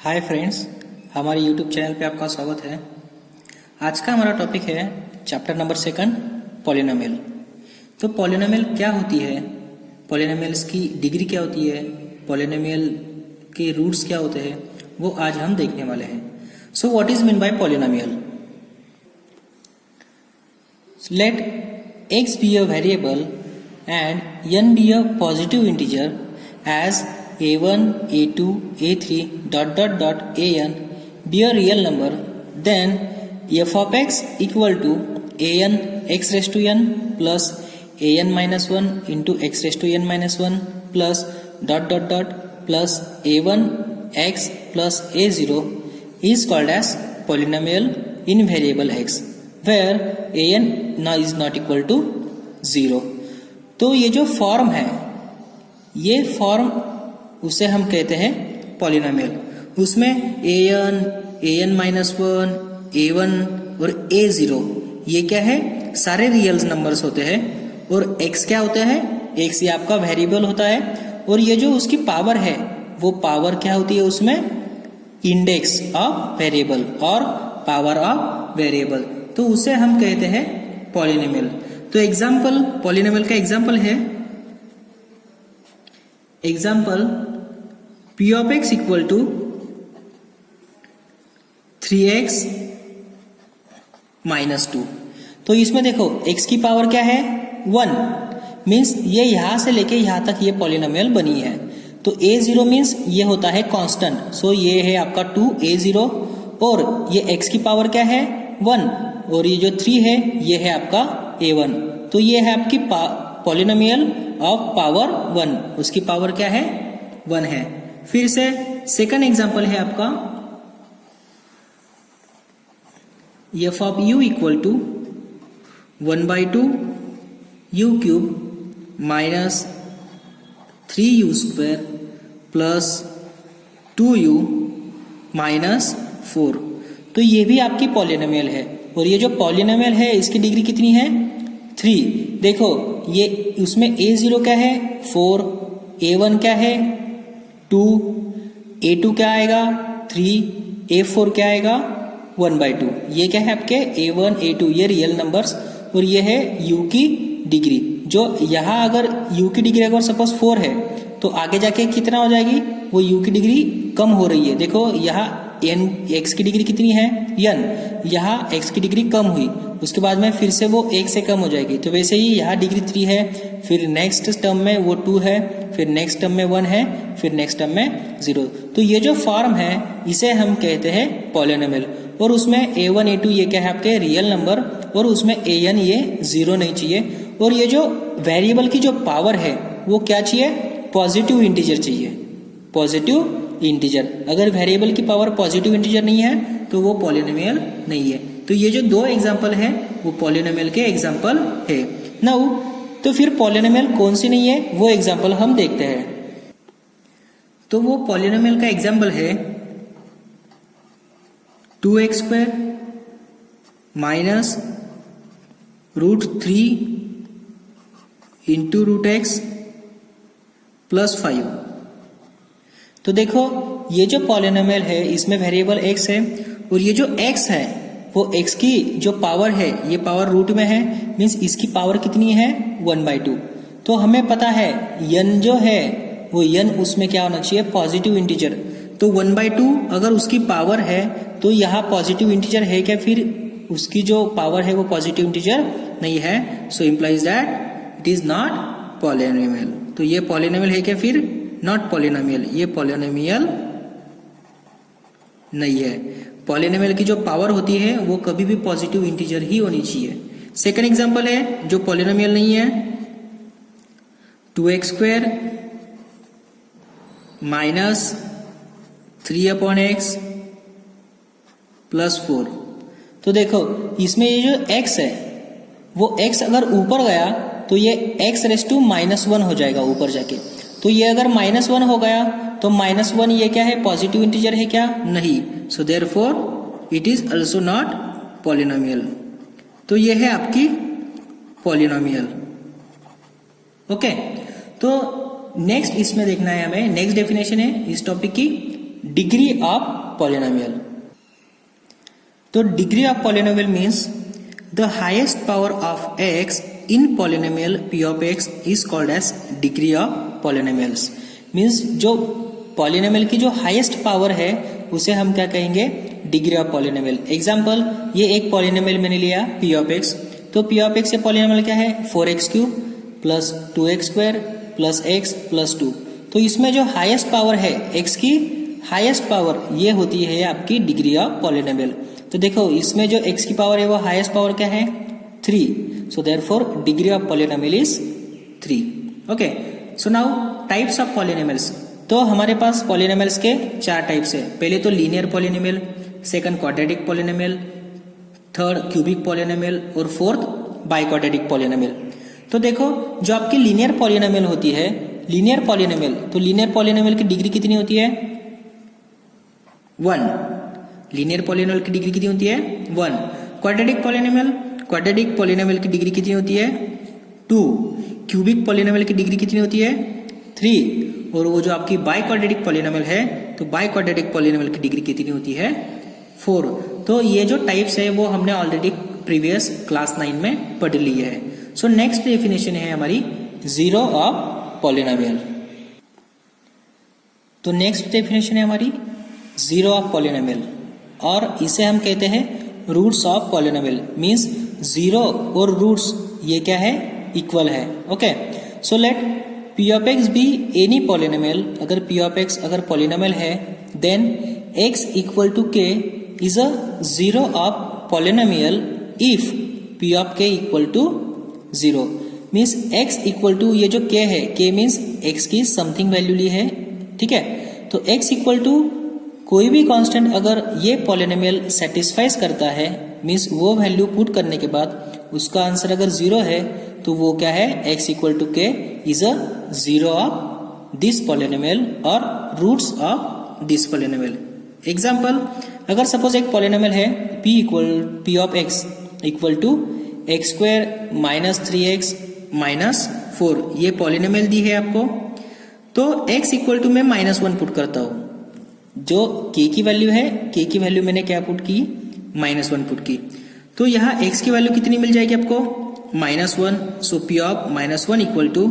Hi friends, हमारे YouTube channel पे आपका स्वागत है। आज का हमारा टॉपिक है चैप्टर नंबर 2 पॉलिनोमियल। तो पॉलिनोमियल क्या होती है, पॉलिनोमियल्स की डिग्री क्या होती है, पॉलिनोमियल के रूट्स क्या होते हैं, वो आज हम देखने वाले हैं। So what is mean by polynomial? Let x be a variable and n be a positive integer as a1, a2, a3 an be a real number, then f of x equal to an x raised to n plus an minus 1 into x raised to n minus 1 plus plus a1 x plus a0 is called as polynomial in variable x where an is not equal to 0। तो ये जो form है, ये form उसे हम कहते हैं polynomial. उसमें an माइनस 1, a1 और a0 ये क्या है, सारे रियल नंबर्स होते हैं। और x क्या होता है, x ये आपका वेरिएबल होता है। और ये जो उसकी पावर है, वो पावर क्या होती है, उसमें इंडेक्स ऑफ वेरिएबल और पावर ऑफ वेरिएबल, तो उसे हम कहते हैं पॉलिनोमियल। तो एग्जाम्पल, पॉलिनोमियल का एग्जाम्पल है, example p of x equal to 3x minus 2। तो इसमें देखो x की पावर क्या है, 1, मीन्स ये यहां से लेके यहां तक ये पॉलिनोमियल बनी है। तो a0 मीन्स ये होता है कांस्टेंट, सो ये है आपका 2a0। और ये x की पावर क्या है, 1, और ये जो 3 है ये है आपका a1। तो ये है आपकी पॉलिनोमियल ऑफ पावर 1, उसकी पावर क्या है, 1 है। फिर से सेकंड एग्जांपल है आपका f of u equal to 1/2 u cube minus 3u square plus 2u minus 4। तो ये भी आपकी पॉलिनोमियल है। और ये जो पॉलिनोमियल है इसकी डिग्री कितनी है, 3। देखो ये उसमें a0 क्या है, 4, a1 क्या है, 2, a2 क्या आएगा, 3, a4 क्या आएगा, 1/2। ये क्या है आपके a1, a2 ये रियल नंबर्स। और ये है u की डिग्री, जो यहाँ अगर u की डिग्री अगर सपोज 4 है तो आगे जाके कितना हो जाएगी, वो u की डिग्री कम हो रही है। देखो यहाँ x की डिग्री कितनी है, n, यहाँ x की डिग्री कम हुई, उसके बाद में फिर से वो 1 से कम हो जाएगी। तो वैसे ही यहाँ डिग्री 3 है, फिर नेक्स्ट टर्म में वो 2 है, फिर नेक्स्ट टर्म में 1 है, फिर नेक्स्ट टर्म में 0। तो ये जो फॉर्म है इसे हम कहते हैं पॉलिनोमियल। और उसमें a1, a2 ये क्या है आपके रियल नंबर, और उसमें an ये 0 नहीं चाहिए। और ये जो वेरिएबल की जो पावर है वो क्या चाहिए, पॉजिटिव इंटीजर चाहिए, पॉजिटिव इंटीजर। अगर वेरिएबल की पावर पॉजिटिव इंटीजर नहीं है तो वो पॉलिनोमियल नहीं है। तो ये जो दो एग्जांपल है वो पॉलिनोमियल के एग्जांपल है। नाउ तो फिर पॉलिनोमियल कौन सी नहीं है वो एग्जांपल हम देखते हैं। तो वो पॉलिनोमियल का एग्जांपल है 2x² minus √3 into √x plus 5। तो देखो ये जो पॉलिनोमियल है इसमें वेरिएबल x है, और ये जो x है वो x की जो पावर है ये पावर रूट में है, मीन्स इसकी पावर कितनी है, 1/2। तो हमें पता है n जो है वो n उसमें क्या होना चाहिए, पॉजिटिव इंटीजर। तो 1/2 अगर उसकी पावर है तो यहाँ पॉजिटिव इंटीजर है क्या, फिर उसकी जो पावर है वो पॉजिटिव इंटीजर नहीं है। So implies that it is not polynomial. तो ये पॉलिनोमियल है क्या, फिर नॉट पॉलिनोमियल, ये पॉलिनोमियल नहीं है। पॉलिनोमियल की जो पावर होती है वो कभी भी पॉजिटिव इंटीजर ही होनी चाहिए। सेकंड एग्जांपल है जो पॉलिनोमियल नहीं है, 2x² माइनस 3/x प्लस 4। तो देखो इसमें ये जो x है वो x अगर ऊपर गया तो ये x रेज़ टू -1 हो जाएगा ऊपर जाके। तो ये अगर -1 हो गया तो -1 ये क्या है, पॉजिटिव इंटीजर है क्या, नहीं। So therefore it is also not polynomial. तो ये है आपकी पॉलिनोमियल। ओके, तो नेक्स्ट इसमें देखना है हमें, नेक्स्ट डेफिनेशन है इस टॉपिक की, डिग्री ऑफ पॉलिनोमियल। तो degree of polynomial means the highest power of x in polynomial p of x is called as degree of polynomials. Means जो पॉलिनोमियल की जो हाईएस्ट पावर है उसे हम क्या कहेंगे, डिग्री ऑफ पॉलिनोमियल। एग्जाम्पल, ये एक पॉलिनोमियल मैंने लिया p of x, तो p of x से पॉलिनोमियल क्या है 4x cube plus 2x square plus x plus 2। तो इसमें जो हाईएस्ट पावर है x की हाईएस्ट पावर ये होती है आपकी डिग्री ऑफ पॉलिनोमियल। तो देखो इसमें जो x की पावर है वो हाईएस्ट पावर क्या है 3, so therefore degree of polynomial is 3। Okay, so now types of polynomials. तो हमारे पास पॉलिनोमियल्स के 4 टाइप्स है। पहले तो linear polynomial, second quadratic polynomial, third cubic polynomial और फोर्थ बाइक्वाड्रेटिक पॉलिनोमियल। तो देखो जो आपकी लीनियर पॉलिनोमियल होती है, लीनियर पॉलिनोमियल, तो लीनियर पॉलिनोमियल की डिग्री कितनी होती है 1। लीनियर पॉलिनोमियल की डिग्री कितनी होती है 1। क्वाड्रेटिक पॉलिनोमियल, क्वाड्रेटिक पॉलिनोमियल की डिग्री कितनी होती है 2। क्यूबिक पॉलिनोमियल की डिग्री कितनी होती है 3। और वो जो आपकी बाइक्वाड्रेटिक पॉलिनोमियल है, तो बाइक्वाड्रेटिक पॉलिनोमियल की डिग्री कितनी होती है 4। तो ये जो टाइप्स है वो हमने ऑलरेडी प्रीवियस क्लास 9 में पढ़ ली है। सो नेक्स्ट डेफिनेशन है हमारी जीरो ऑफ पॉलिनोमियल। तो नेक्स्ट डेफिनेशन है हमारी जीरो ऑफ पॉलिनोमियल, और इसे हम कहते हैं roots of polynomial. Means zero और रूट्स ये क्या है इक्वल है। Okay, so let p of x be any polynomial. अगर p of x अगर पॉलिनोमियल है, then x equal to k is a zero of polynomial if p of k equal to 0। Means x equal to ये जो k है, k means x की something value ली है, ठीक है। तो x इक्वल टू कोई भी कांस्टेंट अगर ये पॉलिनोमियल सेटिस्फाइज करता है, मीन्स वो वैल्यू पुट करने के बाद उसका आंसर अगर 0 है, तो वो क्या है x equal to k is a zero of this polynomial और roots of this polynomial. Example, अगर सपोज एक पॉलिनोमियल है p of x equal to x square minus 3x minus 4, ये पॉलिनोमियल दी है आपको। तो x इक्वल टू मैं -1 put करता हूं। जो k की वैल्यू है, k की वैल्यू मैंने क्या पुट की -1 पुट की। तो यहाँ x की वैल्यू कितनी मिल जाएगी आपको -1। So p of -1 equal to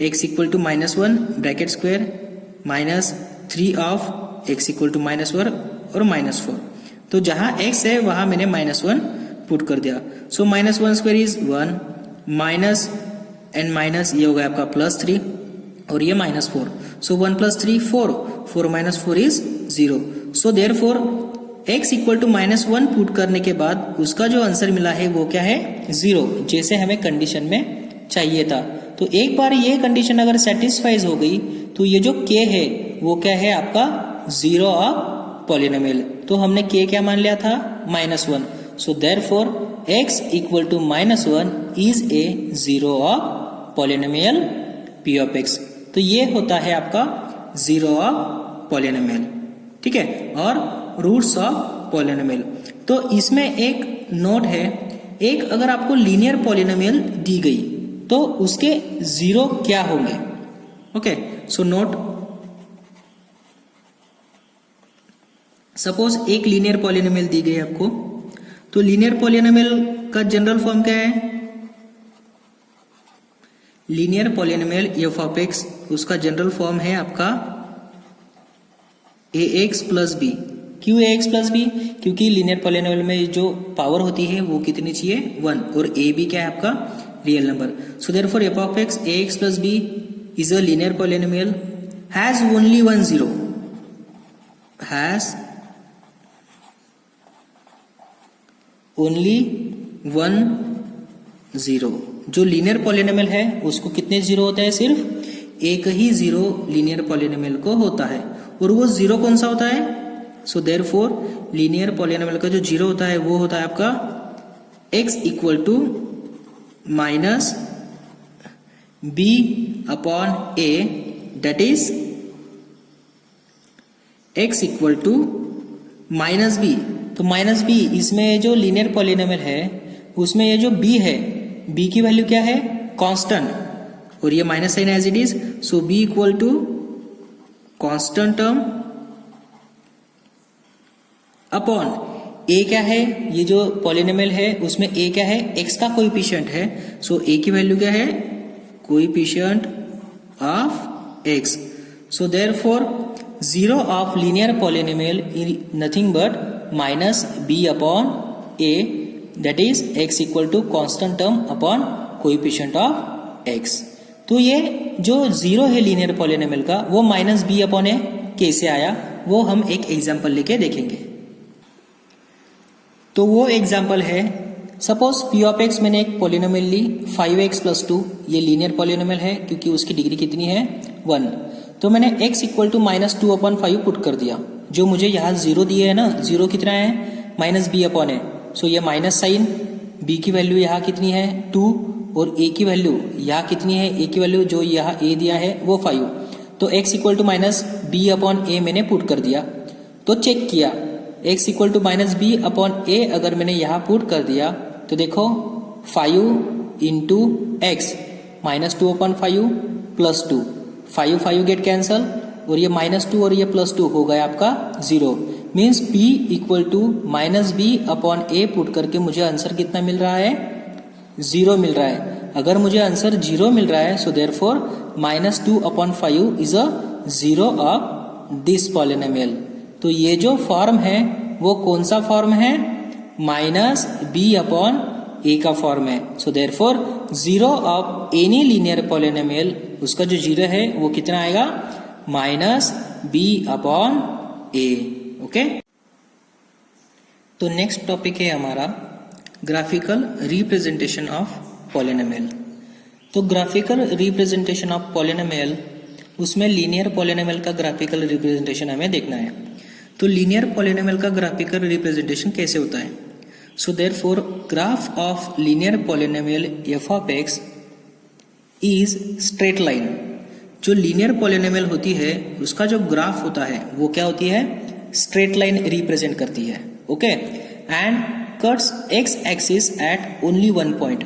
x equal to -1 bracket square minus 3 of x equal to -1 और -4। तो जहां x है वहां मैंने -1 पुट कर दिया। So -1 square is 1, minus and minus ये हो गया आपका +3 और ये -4। So 1 + 3 4, 4 - 4 is 0। So therefore x equal to -1 put करने के बाद उसका जो आंसर मिला है वो क्या है 0, जैसे हमें कंडीशन में चाहिए था। तो एक बार ये कंडीशन अगर सेटिस्फाइज हो गई तो ये जो k है वो क्या है आपका जीरो ऑफ पॉलिनोमियल। तो हमने k क्या मान लिया था -1। So therefore x equal to -1 is a zero of polynomial p of x। तो ये होता है आपका जीरो ऑफ पॉलिनोमियल, ठीक है, और रूट्स ऑफ पॉलिनोमियल। तो इसमें एक नोट है, एक अगर आपको लीनियर पॉलिनोमियल दी गई तो उसके जीरो क्या होंगे। ओके, सो नोट, सपोज एक लीनियर पॉलिनोमियल दी गई आपको, तो लीनियर पॉलिनोमियल का जनरल फॉर्म क्या है linear polynomial f of x, उसका जनरल फॉर्म है आपका ax प्लस बी। क्यों ax प्लस बी? क्योंकि लीनियर पॉलिनोमियल में जो पावर होती है वो कितनी चाहिए 1, और a b क्या है आपका real number. So therefore f of x ax plus b is a linear polynomial has only 1 0, has only 1 0। जो लीनियर पॉलिनोमियल है उसको कितने जीरो होते हैं, सिर्फ एक ही जीरो लीनियर पॉलिनोमियल को होता है, और वो जीरो कौन सा होता है। सो देयरफॉर लीनियर पॉलिनोमियल का जो जीरो होता है वो होता है आपका x equal to minus b upon a, that is x equal to -b। तो -b इसमें जो लीनियर पॉलिनोमियल है उसमें ये जो b है, b की वैल्यू क्या है कांस्टेंट, और ये minus sign as it is. So b equal to constant term upon A क्या है, ये जो पॉलिनोमियल है उसमें ए क्या है, एक्स का कोएफिशिएंट है, सो ए की वैल्यू क्या है, coefficient of x. So therefore zero of linear polynomial is nothing but minus B upon a, that is x equal to constant term upon coefficient of x. तो ये जो जीरो है linear polynomial का वो minus B upon ए कैसे आया, वो हम एक एग्जाम्पल लेके देखेंगे. तो वो एग्जाम्पल है, सपोज पी ऑफ एक्स मैंने एक पॉलिनोमियल ली 5x प्लस 2, ये लीनियर पॉलिनोमियल है क्योंकि उसकी डिग्री कितनी है 1. तो मैंने x equal to minus 2 upon 5 put कर दिया. जो मुझे यहाँ जीरो दिए है ना, जीरो कितना है माइनस बी अपॉन है, सो ये माइनस साइन, b की वैल्यू यहाँ कितनी है 2 और a की वैल्यू यहाँ कितनी है, a की वैल्यू जो यहाँ a दिया है वो 5. तो x equal to minus B upon A मैंने पुट कर दिया. तो चेक किया x equal to minus B upon A अगर मैंने यहाँ पुट कर दिया तो देखो 5 into x minus 2 upon 5 plus 2, 5 get cancel और ये माइनस 2 और ये प्लस 2 हो गया आपका 0. Means p equal to minus B upon a put करके मुझे आंसर कितना मिल रहा है, 0 मिल रहा है. अगर मुझे आंसर 0 मिल रहा है so therefore minus 2 upon 5 is a 0 of this polynomial. तो ये जो फॉर्म है वो कौन सा फॉर्म है, माइनस बी अपॉन ए का फॉर्म है. So therefore 0 of any linear polynomial, उसका जो 0 है वो कितना आएगा, माइनस बी अपॉन ए. ओके, तो नेक्स्ट टॉपिक है हमारा ग्राफिकल रिप्रेजेंटेशन ऑफ पॉलिनोमियल. तो ग्राफिकल रिप्रेजेंटेशन ऑफ पॉलिनोमियल, उसमें लीनियर पॉलिनोमियल का ग्राफिकल रिप्रेजेंटेशन हमें देखना है. तो लीनियर पॉलिनोमियल का ग्राफिकल रिप्रेजेंटेशन कैसे होता है. So therefore graph of linear polynomial F of x is straight line. जो लीनियर पॉलिनोमियल होती है उसका जो ग्राफ होता है वो क्या होती है, स्ट्रेट लाइन रिप्रेजेंट करती है. Okay, and cuts x axis at only one point.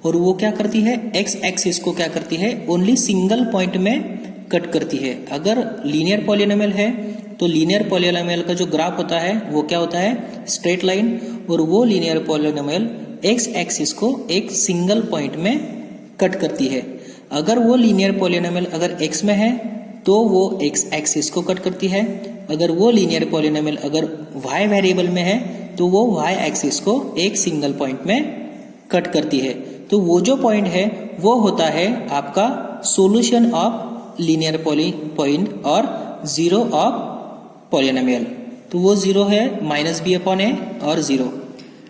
और वो क्या करती है, एक्स एक्सिस को क्या करती है, ओनली सिंगल पॉइंट में कट करती है. अगर लीनियर पॉलिनोमियल है तो लीनियर पॉलिनोमियल का जो ग्राफ होता है वो क्या होता है, स्ट्रेट लाइन. और वो लीनियर पॉलिनोमियल एक्स एक्सिस को एक सिंगल पॉइंट में कट करती है. अगर वो लीनियर पॉलिनोमियल अगर x में है तो वो x एक्सिस को कट करती है. अगर वो लीनियर पॉलिनोमियल अगर y वेरिएबल में है तो वो y एक्सिस को एक सिंगल पॉइंट में कट करती है. तो वो जो पॉइंट है वो होता है आपका सोल्यूशन ऑफ लीनियर पॉइंट और 0 ऑफ पॉलिनोमियल. तो वो 0 है माइनस बी अपॉन ए और 0.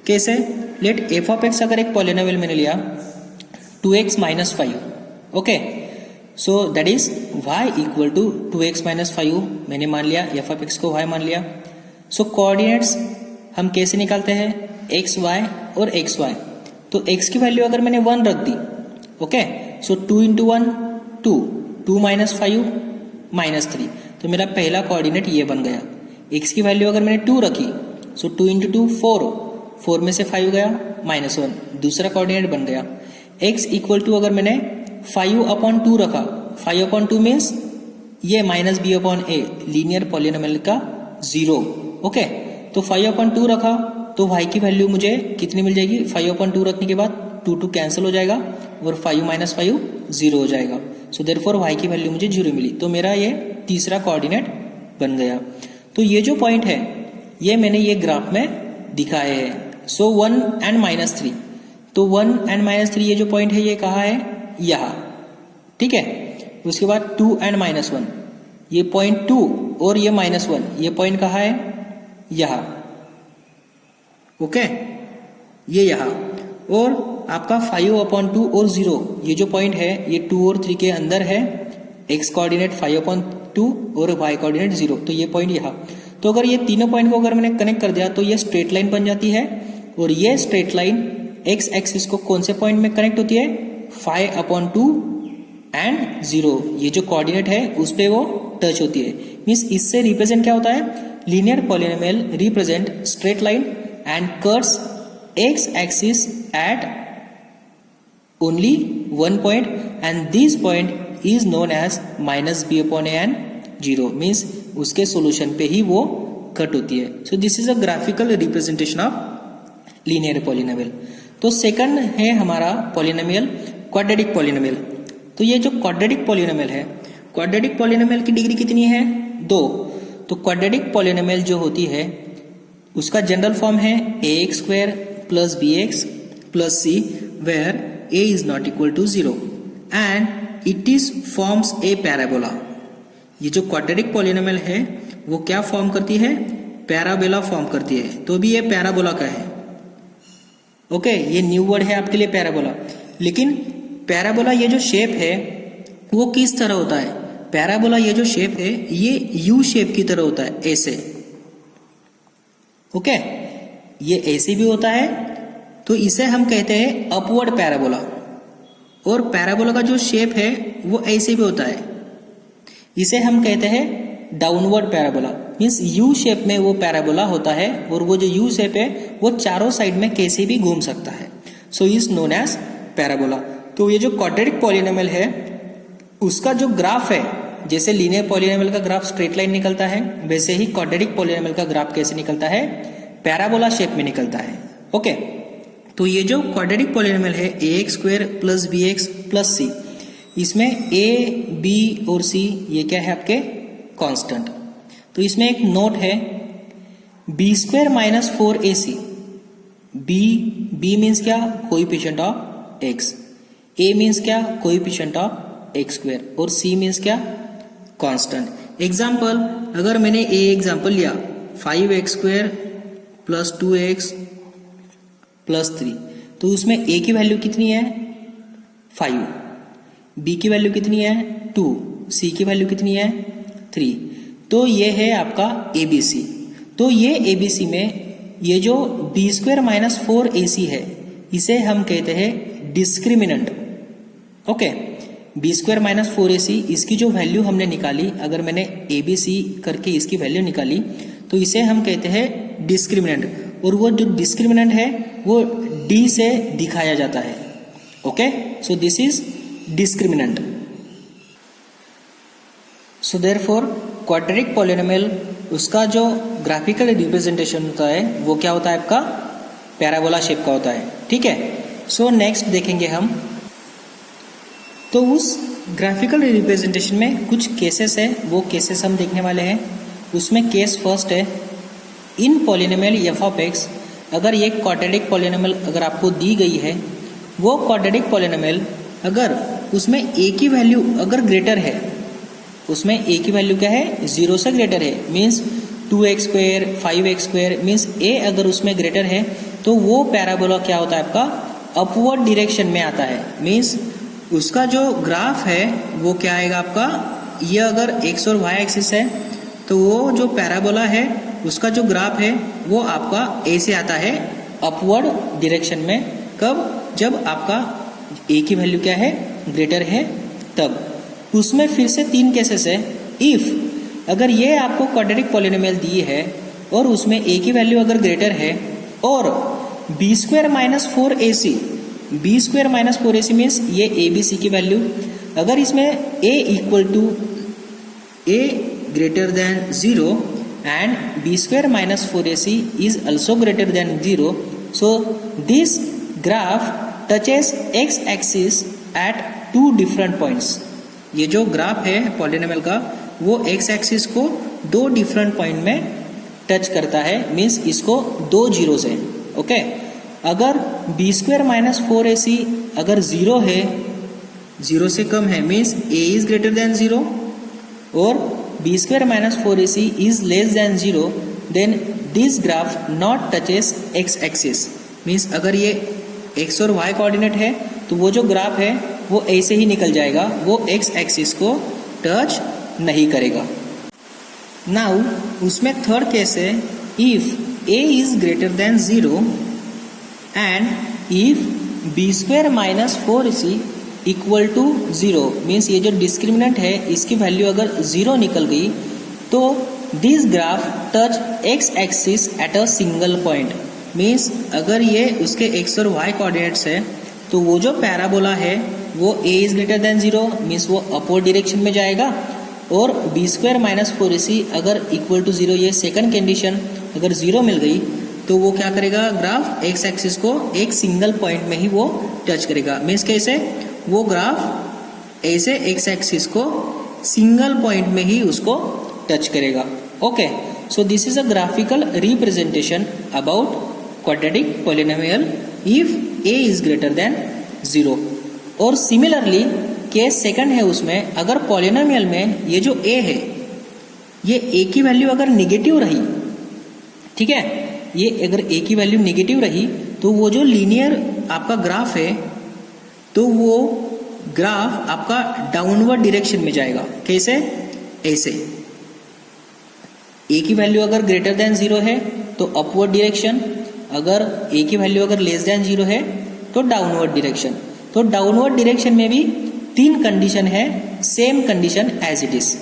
कैसे, लेट एफ ऑफ एक्स अगर एक पॉलिनोमियल मैंने लिया 2x minus 5. Okay, so that is y equal to 2x minus 5 मैंने मान लिया, एफ ऑफ एक्स को y मान लिया. सो कोऑर्डिनेट्स हम कैसे निकालते हैं, एक्स वाई और एक्स वाई. तो x की वैल्यू अगर मैंने 1 रख दी, ओके, सो 2 इंटू 1 2 माइनस 5 माइनस 3. तो मेरा पहला कोऑर्डिनेट ये बन गया. x की वैल्यू अगर मैंने 2 रखी सो 2 इंटू 2 4 में से 5 गया माइनस 1, दूसरा कोऑर्डिनेट बन गया. x इक्वल टू अगर मैंने 5 अपॉन 2 रखा, 5 अपॉन 2 मीन्स ये minus B upon a linear polynomial का 0. ओके, तो 5 अपॉन 2 रखा तो y की वैल्यू मुझे कितनी मिल जाएगी, 5 अपॉन 2 रखने के बाद 2 कैंसिल हो जाएगा और 5 माइनस 5 0 हो जाएगा. सो देयरफॉर y की वैल्यू मुझे 0 मिली. तो मेरा ये तीसरा कोऑर्डिनेट बन गया. तो ये जो पॉइंट है ये मैंने ये ग्राफ में दिखाए हैं. सो 1 एंड माइनस 3. तो 1 एंड माइनस 3 ये जो पॉइंट है ये कहाँ है, यहाँ. ठीक है, उसके बाद 2 एंड माइनस 1 ये पॉइंट 2 और ये माइनस 1 ये पॉइंट कहाँ है, यहाँ. ओके, ये यहाँ. और आपका 5 अपॉन 2 और 0 ये जो पॉइंट है ये 2 और 3 के अंदर है. x कोऑर्डिनेट 5 अपॉन 2 और y कोऑर्डिनेट 0. तो ये पॉइंट यहाँ. तो अगर ये तीनों पॉइंट को अगर मैंने कनेक्ट कर दिया तो ये स्ट्रेट लाइन बन जाती है. और ये स्ट्रेट लाइन x एक्सिस को कौन से पॉइंट में कनेक्ट होती है, 5 अपॉन 2 एंड 0 ये जो कोऑर्डिनेट है उस पे वो टच होती है. मीन्स इससे रिप्रेजेंट क्या होता है, linear polynomial represent straight line and cuts x axis at only one point and this point is known as minus B upon a and 0. Means उसके सोल्यूशन पे ही वो कट होती है. So this is a graphical representation of linear polynomial. तो second है हमारा polynomial quadratic polynomial. तो ये जो क्वाड्रेटिक पॉलिनोमियल है, क्वाड्रेटिक पॉलिनोमियल की डिग्री कितनी है? 2. तो क्वाड्रेटिक पॉलिनोमियल जो होती है उसका जनरल फॉर्म है ax square plus bx plus c where a is not equal to 0 and it is forms a parabola. ये जो क्वाड्रेटिक पॉलिनोमियल है वो क्या फॉर्म करती है? पैराबोला फॉर्म करती है. तो भी ये पैराबोला का है. ओके, ये न्यू वर्ड है आपके लिए पैराबोला. लेकिन पैराबोला ये जो शेप है वो किस तरह होता है? पैराबोला ये जो शेप है ये यू शेप की तरह होता है, ऐसे. ओके, ये ऐसे भी होता है, तो इसे हम कहते हैं अपवर्ड पैराबोला. और पैराबोला का जो शेप है वो ऐसे भी होता है, इसे हम कहते हैं downward parabola. Means U shape में वो पैराबोला होता है और वो जो यू शेप है वो चारों साइड में कैसे भी घूम सकता है. So is known as parabola. तो ये जो क्वाड्रेटिक पॉलिनोमियल है उसका जो ग्राफ है, जैसे लीनियर पॉलिनोमियल का ग्राफ स्ट्रेट लाइन निकलता है, वैसे ही क्वाड्रेटिक पॉलिनोमियल का ग्राफ कैसे निकलता है? पैराबोला शेप में निकलता है. ओके, तो ये जो क्वाड्रेटिक पॉलिनोमियल है ax square plus bx plus c, इसमें a, b और c ये क्या है आपके? कांस्टेंट. तो इसमें एक नोट है, b square minus 4ac. b means क्या? Coefficient of x. a means क्या? Coefficient of x square. और c मीन्स क्या? कांस्टेंट. एग्जाम्पल, अगर मैंने a एग्जाम्पल लिया 5x square plus 2x plus 3, तो उसमें a की वैल्यू कितनी है? 5. b की वैल्यू कितनी है? 2. c की वैल्यू कितनी है? 3. तो ये है आपका ABC. तो ये ABC में ये जो b स्क्वायर माइनस 4ac है इसे हम कहते हैं discriminant. Okay, b square minus 4ac, इसकी जो वैल्यू हमने निकाली, अगर मैंने ABC करके इसकी वैल्यू निकाली तो इसे हम कहते हैं डिस्क्रिमिनेंट. और वो जो डिस्क्रिमिनेंट है वो d से दिखाया जाता है. Okay, so this is discriminant. So therefore quadratic polynomial उसका जो ग्राफिकल रिप्रेजेंटेशन होता है वो क्या होता है आपका? पैराबोला शेप का होता है. ठीक है. सो नेक्स्ट देखेंगे हम. तो उस ग्राफिकल रिप्रेजेंटेशन में कुछ केसेस है, वो केसेस हम देखने वाले हैं. उसमें केस फर्स्ट है, इन पॉलिनोमियल एफ ऑफ एक्स, अगर ये क्वाड्रेटिक पॉलिनोमियल अगर आपको दी गई है, वो क्वाड्रेटिक पॉलिनोमियल अगर उसमें a की वैल्यू अगर ग्रेटर है, उसमें a की वैल्यू क्या है? 0 से ग्रेटर है. Means 2x square 5x square means a अगर उसमें ग्रेटर है तो वो पैराबोला क्या होता है आपका? अपवर्ड डायरेक्शन में आता है. मीन्स उसका जो ग्राफ है वो क्या आएगा आपका? ये अगर x और y एक्सिस है तो वो जो पैराबोला है उसका जो ग्राफ है वो आपका ऐसे आता है अपवर्ड डायरेक्शन में. कब? जब आपका a की वैल्यू क्या है? ग्रेटर है तब. उसमें फिर से 3 केसेस है. इफ अगर ये आपको क्वाड्रेटिक पॉलिनोमियल दी है और उसमें a की वैल्यू अगर ग्रेटर है और b square minus 4ac, b square minus 4ac means ये abc की वैल्यू, अगर इसमें a equal to a greater than 0 and b square minus 4ac is also greater than 0, so this graph touches x axis at 2 different points. ये जो graph है polynomial का वो x axis को 2 डिफरेंट पॉइंट में touch करता है. Means इसको 2 जीरोस है. ओके, अगर b स्क्वायर माइनस 4ac अगर 0 है, 0 से कम है, means a is greater than 0 और b square minus 4ac is less than 0, then this graph not touches x axis. Means अगर ये x और y कोऑर्डिनेट है तो वो जो ग्राफ है वो ऐसे ही निकल जाएगा, वो x एक्सिस को टच नहीं करेगा. नाउ उसमें थर्ड केस है, if a is greater than 0 and if b square minus 4ac equal to 0, means ये जो डिस्क्रिमिनेंट है इसकी वैल्यू अगर 0 निकल गई तो this graph touch x axis at a single point. Means अगर ये उसके x और y कोऑर्डिनेट्स है तो वो जो पैराबोला है वो a is greater than 0 means वो अपवर्ड डायरेक्शन में जाएगा और बी स्क्वायर माइनस 4ac अगर इक्वल टू 0, ये सेकंड कंडीशन अगर 0 मिल गई तो वो क्या करेगा, ग्राफ एक्स एक्सिस को एक सिंगल पॉइंट में ही वो टच करेगा। मीन्स कैसे, वो ग्राफ ऐसे एक्स एक्सिस को सिंगल पॉइंट में ही उसको टच करेगा। Okay, so this is a graphical representation about quadratic polynomial if A is greater than 0। और सिमिलरली केस सेकंड है, उसमें अगर पॉलिनोमियल में ये जो a है, ये a की वैल्यू अगर निगेटिव रही, ठीक है, ये अगर a की वैल्यू निगेटिव रही तो वो जो लीनियर आपका ग्राफ है तो वो ग्राफ आपका डाउनवर्ड डायरेक्शन में जाएगा। कैसे, ऐसे a की वैल्यू अगर ग्रेटर देन 0 है तो अपवर्ड डायरेक्शन, अगर a की वैल्यू अगर लेस देन 0 है तो डाउनवर्ड डायरेक्शन। तो डाउनवर्ड डायरेक्शन में भी 3 कंडीशन है, same condition as it is.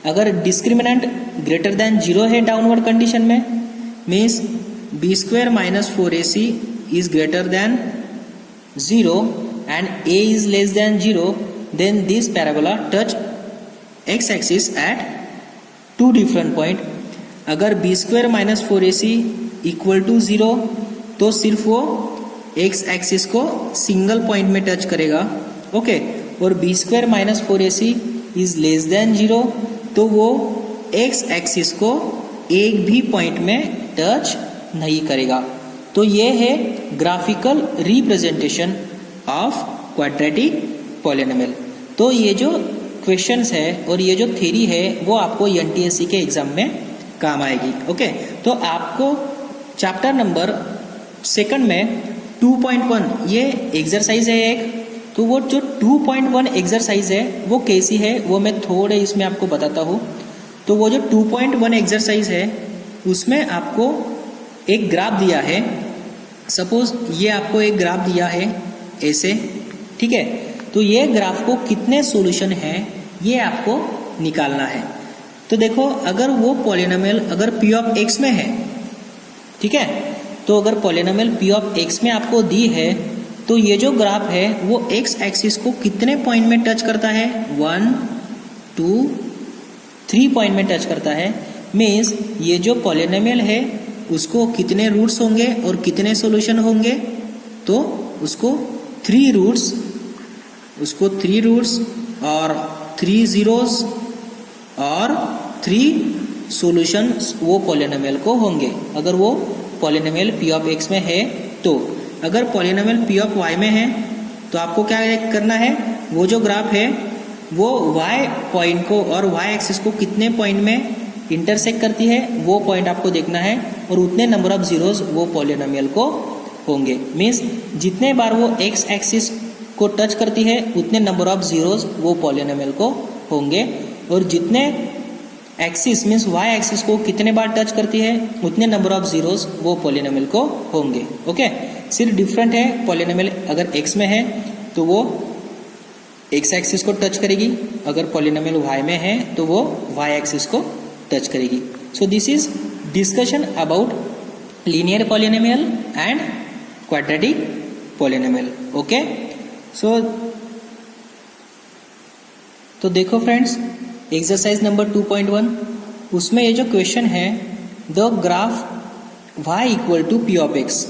अगर डिस्क्रिमिनेंट ग्रेटर देन 0 है डाउनवर्ड कंडीशन में, means b square minus 4ac is greater than 0 and a is less than 0, then this parabola touch x axis at 2 different point. अगर b square minus 4ac equal to 0 तो सिर्फ वो x axis को single point में touch करेगा। Okay, और b square minus 4ac is less than 0 तो वो x एक्सिस को एक भी पॉइंट में टच नहीं करेगा। तो ये है graphical representation of quadratic polynomial. तो ये जो क्वेश्चंस है और ये जो थ्योरी है वो आपको एनटीएससी के एग्जाम में काम आएगी। ओके, तो आपको चैप्टर नंबर 2 में 2.1 ये एक्सरसाइज है एक, तो वो जो 2.1 एक्सरसाइज है वो कैसी है वो मैं थोड़े इसमें आपको बताता हूँ। तो वो जो 2.1 एक्सरसाइज है उसमें आपको एक ग्राफ दिया है। सपोज ये आपको एक ग्राफ दिया है ऐसे, ठीक है, तो ये ग्राफ को कितने सॉल्यूशन है ये आपको निकालना है। तो देखो, अगर वो पॉलिनोमियल अगर p ऑफ x में है, ठीक है, तो अगर पॉलिनोमियल p ऑफ x में आपको दी है तो ये जो ग्राफ है वो x एक्सिस को कितने पॉइंट में टच करता है, 1 2 3 पॉइंट में टच करता है। मीन्स ये जो पॉलिनोमियल है उसको कितने रूट्स होंगे और कितने सॉल्यूशन होंगे, तो उसको 3 रूट्स और 3 जीरोस और 3 सॉल्यूशंस वो पॉलिनोमियल को होंगे अगर वो पॉलिनोमियल p ऑफ x में है। तो अगर पॉलिनोमियल p ऑफ y में है तो आपको क्या करना है, वो जो ग्राफ है वो y पॉइंट को और y एक्सिस को कितने पॉइंट में इंटरसेक्ट करती है वो पॉइंट आपको देखना है, और उतने नंबर ऑफ जीरोस वो पॉलिनोमियल को होंगे। मीन्स जितने बार वो x एक्सिस को टच करती है उतने नंबर ऑफ जीरोस वो पॉलिनोमियल को होंगे, और जितने एक्सिस मीन्स y एक्सिस को कितने बार टच करती है उतने नंबर ऑफ जीरोस वो पॉलिनोमियल को होंगे। ओके, सिर्फ डिफरेंट है, पॉलिनोमियल अगर x में है तो वो x एक्सिस को टच करेगी, अगर पॉलिनोमियल y में है तो वो y एक्सिस को टच करेगी। So this is discussion about linear polynomial and quadratic polynomial. Okay, so तो देखो फ्रेंड्स, एक्सरसाइज नंबर 2.1 उसमें ये जो क्वेश्चन है, the graph y equal to p of x,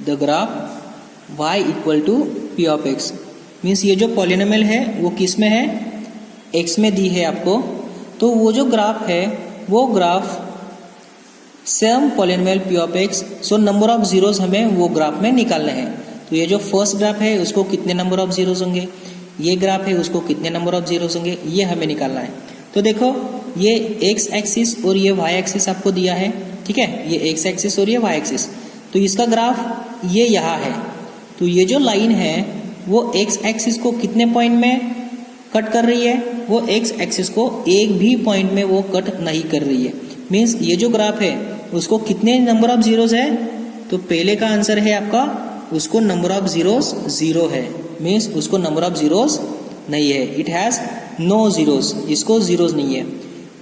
the graph y equal to p of x means ये जो polynomial है वो किस में है, x में दी है आपको। तो वो जो ग्राफ है वो graph same polynomial p of x, so number of zeros हमें वो ग्राफ में निकालने हैं। तो ये जो फर्स्ट ग्राफ है उसको कितने नंबर ऑफ जीरोस होंगे, ये ग्राफ है उसको कितने नंबर ऑफ जीरोस होंगे, ये हमें निकालना है। तो देखो, ये x एक्सिस और ये y एक्सिस आपको दिया है, ठीक है, ये x एक्सिस और ये y एक्सिस। तो इसका ग्राफ ये यहाँ है, तो ये जो लाइन है वो x एक्सिस को कितने पॉइंट में कट कर रही है, वो x एक्सिस को एक भी पॉइंट में वो कट नहीं कर रही है। मीन्स ये जो ग्राफ है उसको कितने नंबर ऑफ जीरोस है, तो पहले का आंसर है आपका उसको नंबर ऑफ जीरोस 0 है। मीन्स उसको नंबर ऑफ जीरोस नहीं है, इट हैज़ नो जीरोस, इसको जीरोस नहीं है।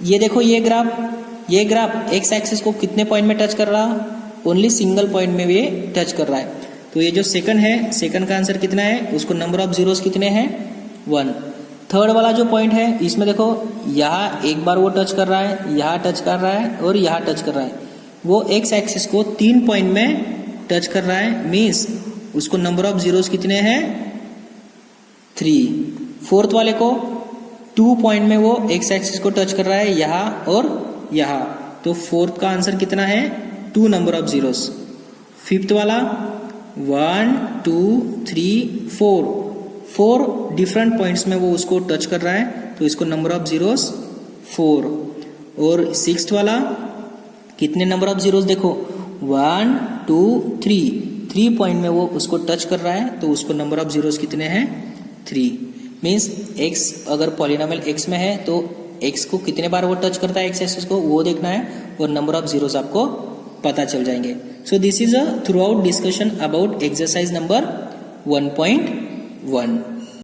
ये देखो, ये ग्राफ x एक्सिस को कितने पॉइंट में टच कर रहा, ओनली सिंगल पॉइंट में ये टच कर रहा है। तो ये जो सेकंड है, सेकंड का आंसर कितना है, उसको नंबर ऑफ जीरोस कितने हैं, 1। थर्ड वाला जो पॉइंट है इसमें देखो, यहाँ एक बार वो टच कर रहा है, यहाँ टच कर रहा है और यहाँ टच कर रहा है। वो एक्स एक्सिस को 3 पॉइंट में टच कर रहा है, मीन्स उसको नंबर ऑफ जीरोस कितने हैं? 3। फोर्थ वाले को 2 पॉइंट में वो एक्स एक्सिस को टच कर रहा है, यहाँ और यहाँ, तो फोर्थ का आंसर कितना है? 2 नंबर ऑफ जीरोस। फिफ्थ वाला 1 2 3 4 डिफरेंट पॉइंट्स में वो उसको टच कर रहा है, तो इसको नंबर ऑफ जीरोस 4। और सिक्स्थ वाला कितने नंबर ऑफ जीरोस? देखो 1 2 3 पॉइंट में वो उसको टच कर रहा है, तो उसको नंबर ऑफ जीरोस कितने हैं? 3। मीन्स x अगर पॉलिनोमियल x में है तो x को कितने बार वो टच करता है, x एक्सिस को, वो देखना है, और नंबर ऑफ जीरोस आपको पता चल जाएंगे। सो this is a through out discussion about exercise number 1.1।